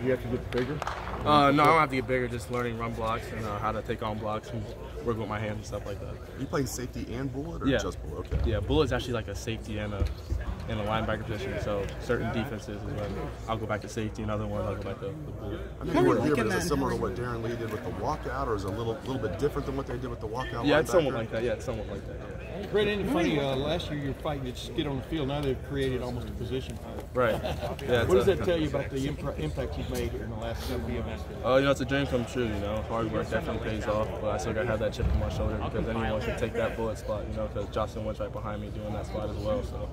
You have to get bigger? No, I don't have to get bigger, just learning run blocks and how to take on blocks and work with my hands and stuff like that. You play safety and bullet or just bullet? Okay. Yeah, bullet's actually like a safety and a linebacker position, so certain defenses is when I'll go back to safety, and other ones I'll go back to the bullet. I mean, you were here, but is it similar to what Darren Lee did with the walkout, or is it a little bit different than what they did with the walkout? Yeah, it's somewhat like that. Yeah, it's somewhat like that. Yeah. Brendon, isn't it funny? Last year you were fighting to just get on the field. Now they've created almost a position for it. Right. Yeah. What does that tell you about the impact you've made in the last couple of years? You know, it's a dream come true. You know, hard work definitely pays off, but I still gotta have that chip on my shoulder because anyone should take that bullet spot. You know, because Jocelyn went's right behind me doing that spot as well. So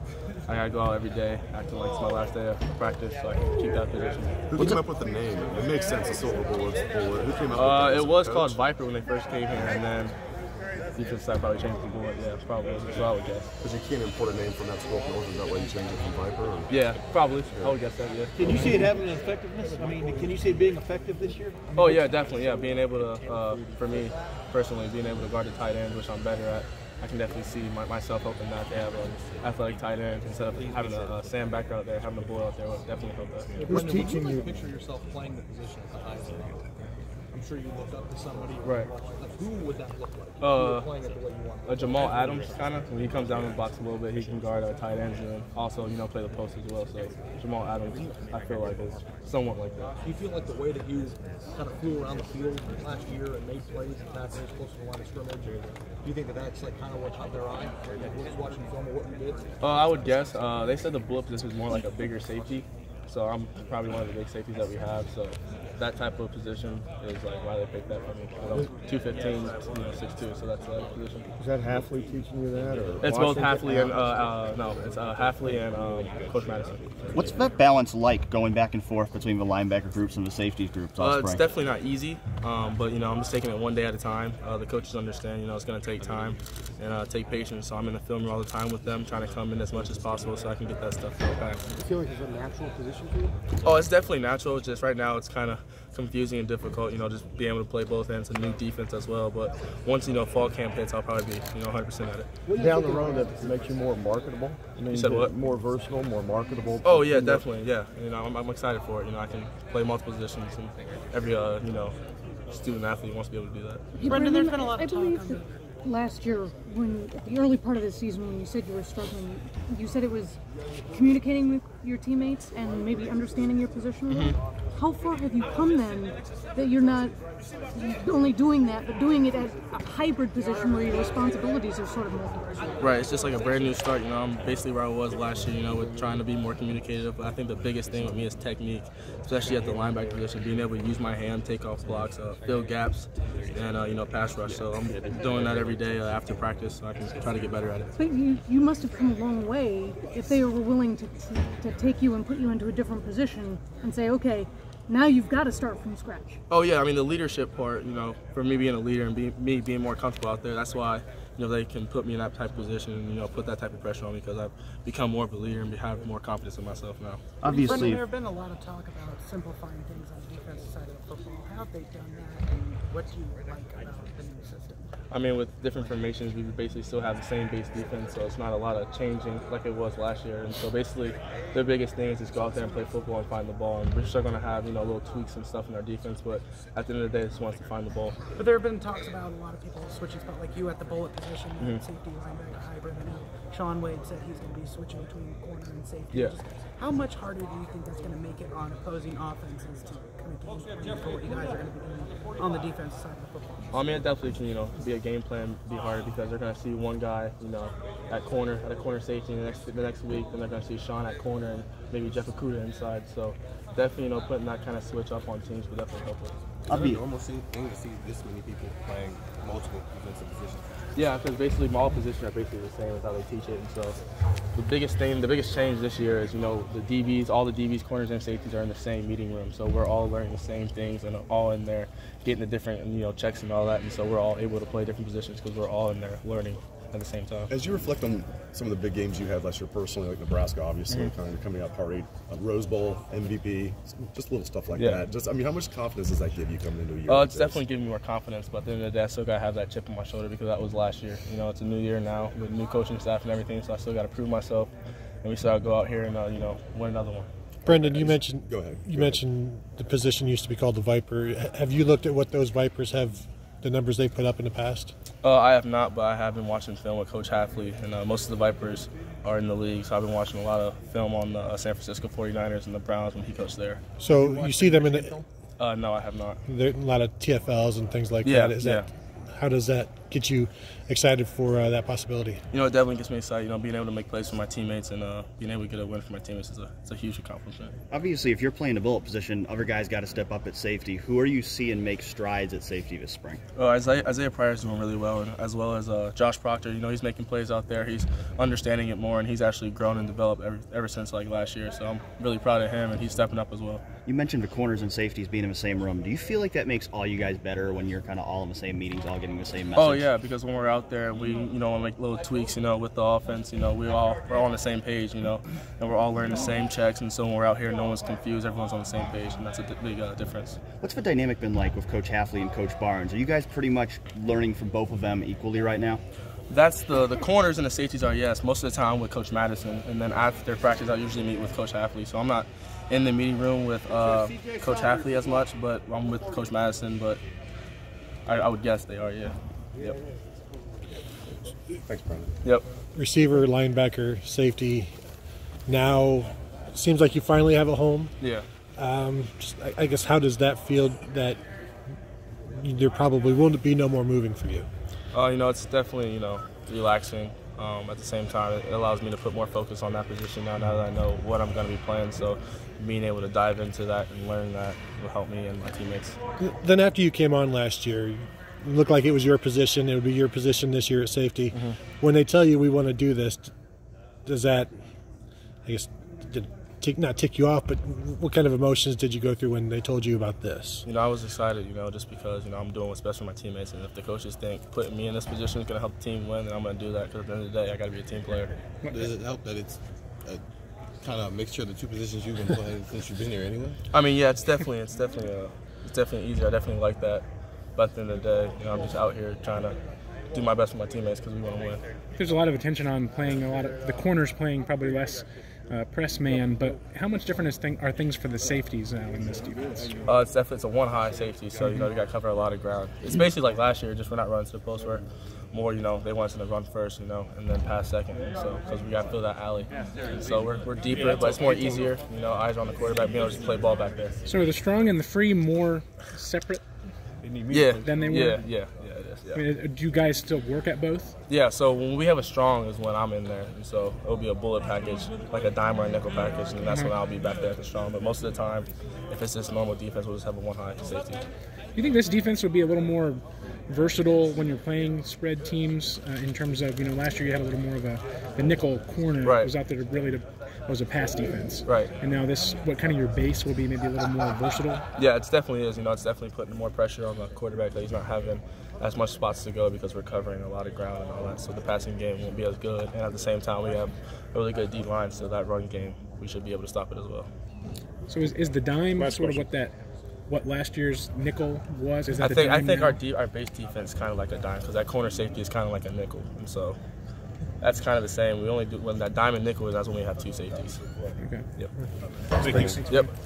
I gotta go out every day acting like it's my last day of practice, so I can keep that position. Who came up with the name? It makes sense. The silver bullet. Who came up with it? It was called Viper when they first came here, and then defense side probably changed the bullet. Yeah, probably. So I would guess. Because you can't import a name from that school, is that why you changed it from Viper? Or? Yeah, probably. I would guess that. Yeah. Can you see it having an effectiveness? I mean, can you see it being effective this year? Oh yeah, definitely. Yeah, being able to, for me personally, being able to guard the tight end, which I'm better at. I can definitely see myself hoping that they have an athletic tight end instead of having a sandbacker out there, having a bullet out there would definitely help that. Who's teaching you? Picture yourself playing the position at the highest level. I'm sure you look up to somebody. Right. Like, who would that look like? Playing it the way you want. Jamal Adams, kind of. When he comes down and blocks a little bit, he can guard tight ends and also, you know, play the post as well. So Jamal Adams, I feel like is somewhat like that. Do you feel like the way that you kind of flew around the field last year and made plays and tackles close to the line of scrimmage? Do you think that that's like kind of what caught their eye? Like watching film of what you did? I would guess. They said the bullet position was more like a bigger safety. So I'm probably one of the big safeties that we have. So that type of position is like why they picked that for me. I'm 215, 6'2", so that's that position. Is that Halfley teaching you that, or it's both Halfley and no, it's Halfley and Coach Madison. What's that balance like going back and forth between the linebacker groups and the safety groups? It's definitely not easy, but you know I'm just taking it one day at a time. The coaches understand, you know, it's going to take time and take patience. So I'm in the film room all the time with them, trying to come in as much as possible so I can get that stuff back. Do you feel like it's a natural position for you? Oh, it's definitely natural. It's just right now it's kind of confusing and difficult, you know, just being able to play both ends, a new defense as well. But once, you know, fall camp hits, I'll probably be, you know, 100% at it. Down the road, that makes you more marketable? I mean, you said what? More versatile, more marketable? Oh, yeah, definitely, yeah. You know, I'm excited for it. You know, I can play multiple positions, and every, you know, student athlete wants to be able to do that. Brendon, there's been a lot of talk last year, when at the early part of the season, when you said you were struggling, you said it was communicating with your teammates and maybe understanding your position. How far have you come then that you're not only doing that, but doing it as a hybrid position where your responsibilities are sort of multiple? Right, it's just like a brand new start. You know, I'm basically where I was last year, you know, with trying to be more communicative. But I think the biggest thing with me is technique, especially at the linebacker position, being able to use my hand, take off blocks, fill gaps, and, you know, pass rush. So I'm doing that every day after practice, so I can try to get better at it. But you must have come a long way if they were willing to take you and put you into a different position and say, okay, now you've got to start from scratch. Oh yeah, I mean the leadership part, you know, for me being a leader and me being more comfortable out there, that's why, you know, they can put me in that type of position and, you know, put that type of pressure on me because I've become more of a leader and have more confidence in myself now. Obviously, Brendon, there have been a lot of talk about simplifying things on the defensive side of football. How have they done that, and what do you like about the new system? I mean, with different formations, we basically still have the same base defense, so it's not a lot of changing like it was last year. And so basically, their biggest thing is just go out there and play football and find the ball. And we're still going to have, you know, little tweaks and stuff in our defense, but at the end of the day, it just wants to find the ball. But there have been talks about a lot of people switching spots, like you at the bullet position, safety, linebacker, hybrid. I know Sean Wade said he's going to be switching between corner and safety. Yeah. How much harder do you think that's going to make it on opposing offenses to kind of game plan for what you guys are going to be doing on the defensive side of the football? I mean, it definitely can, you know, be a game plan, be harder because they're going to see one guy, you know, at a corner safety the next week, then they're going to see Sean at corner and maybe Jeff Okuda inside. So definitely, you know, putting that kind of switch up on teams would definitely help us. Is it a normal thing to see this many people playing multiple defensive positions? Yeah, because basically all positions are basically the same as how they teach it, and so the biggest change this year is, you know, the DBs, all the DBs, corners, and safeties are in the same meeting room, so we're all learning the same things and all in there getting the different, you know, checks and all that, and so we're all able to play different positions because we're all in there learning at the same time. As you reflect on some of the big games you had last year personally, like Nebraska, obviously, kind of coming out part 8, Rose Bowl, MVP, just little stuff like that. Just, I mean, how much confidence does that give you coming into a year? It's definitely giving me more confidence, but at the end of the day, I still got to have that chip on my shoulder because that was last year. You know, it's a new year now with new coaching staff and everything, so I still got to prove myself, and we still got to go out here and, you know, win another one. Brendan, you mentioned Go ahead. You mentioned the position used to be called the Viper. Have you looked at what those Vipers have, the numbers they've put up in the past? I have not, but I have been watching film with Coach Hafley, and most of the Vipers are in the league, so I've been watching a lot of film on the San Francisco 49ers and the Browns when he coached there. So you see them in the No, I have not. there are a lot of TFLs and things like Yeah, that. How does that get you excited for that possibility? You know, it definitely gets me excited. You know, being able to make plays for my teammates and being able to get a win for my teammates is a huge accomplishment. Obviously, if you're playing the bullet position, other guys got to step up at safety. Who are you seeing make strides at safety this spring? Isaiah Pryor's doing really well, and as well as Josh Proctor. You know, he's making plays out there. He's understanding it more, and he's actually grown and developed ever since like last year. So I'm really proud of him, and he's stepping up as well. You mentioned the corners and safeties being in the same room. Do you feel like that makes all you guys better when you're kind of all in the same meetings, all getting the same message? Oh yeah, because when we're out there, we make little tweaks, with the offense. We're all on the same page, and we're all learning the same checks. And so when we're out here, no one's confused. Everyone's on the same page, and that's a big difference. What's the dynamic been like with Coach Hafley and Coach Barnes? Are you guys pretty much learning from both of them equally right now? That's the corners and the safeties are, yes, most of the time with Coach Madison, and then after practice I usually meet with Coach Hafley. So I'm not in the meeting room with Coach Hafley as much, but I'm with Coach Madison. But I would guess they are, yeah. Yep. Thanks, Brendan. Yep. Receiver, linebacker, safety. Now, it seems like you finally have a home. Yeah. I guess how does that feel that there probably won't be no more moving for you? It's definitely relaxing. At the same time, it allows me to put more focus on that position now that I know what I'm going to be playing. So being able to dive into that and learn that will help me and my teammates. Then after you came on last year, it looked like it was your position. It would be your position this year at safety. Mm-hmm. When they tell you we want to do this, does that, I guess, not tick you off, but what kind of emotions did you go through when they told you about this? I was excited, just because, I'm doing what's best for my teammates. And if the coaches think putting me in this position is going to help the team win, then I'm going to do that, because at the end of the day, I got to be a team player. Does it help that it's a kind of mixture of the two positions you've been playing since you've been here anyway? I mean, yeah, it's definitely easier. I definitely like that. But at the end of the day, I'm just out here trying to do my best for my teammates because we want to win. There's a lot of attention on playing the corners playing probably less press man, but how much different are things for the safeties now in this defense? It's a one-high safety, so you got to cover a lot of ground. It's basically like last year, just we're not running to the post. We're more, they want us to run first, and then pass second. And so because we got to fill that alley, and so we're deeper, but it's more easier. Eyes on the quarterback, being able to just play ball back there. So are the strong and the free more separate? Than they were? Yeah. Yeah. I mean, do you guys still work at both? Yeah, so when we have a strong is when I'm in there. And so it'll be a bullet package, like a dime or a nickel package, and that's when I'll be back there at the strong. But most of the time, if it's just normal defense, we'll just have a one-high safety. Do you think this defense would be a little more versatile when you're playing spread teams in terms of, last year you had a little more of the nickel corner that was out there was a pass defense. Right. And now what kind of your base will be maybe a little more versatile? Yeah, it definitely is. It's definitely putting more pressure on the quarterback that he's not having as much spots to go because we're covering a lot of ground and all that. So the passing game won't be as good. And at the same time, we have a really good D-line, so that run game, we should be able to stop it as well. So is the dime sort of what last year's nickel was? Is that I think our base defense is kind of like a dime because that corner safety is kind of like a nickel. And so that's kind of the same. We only do when that dime and nickel is, that's when we have two safeties. Okay. Yep. Thank you. Yep.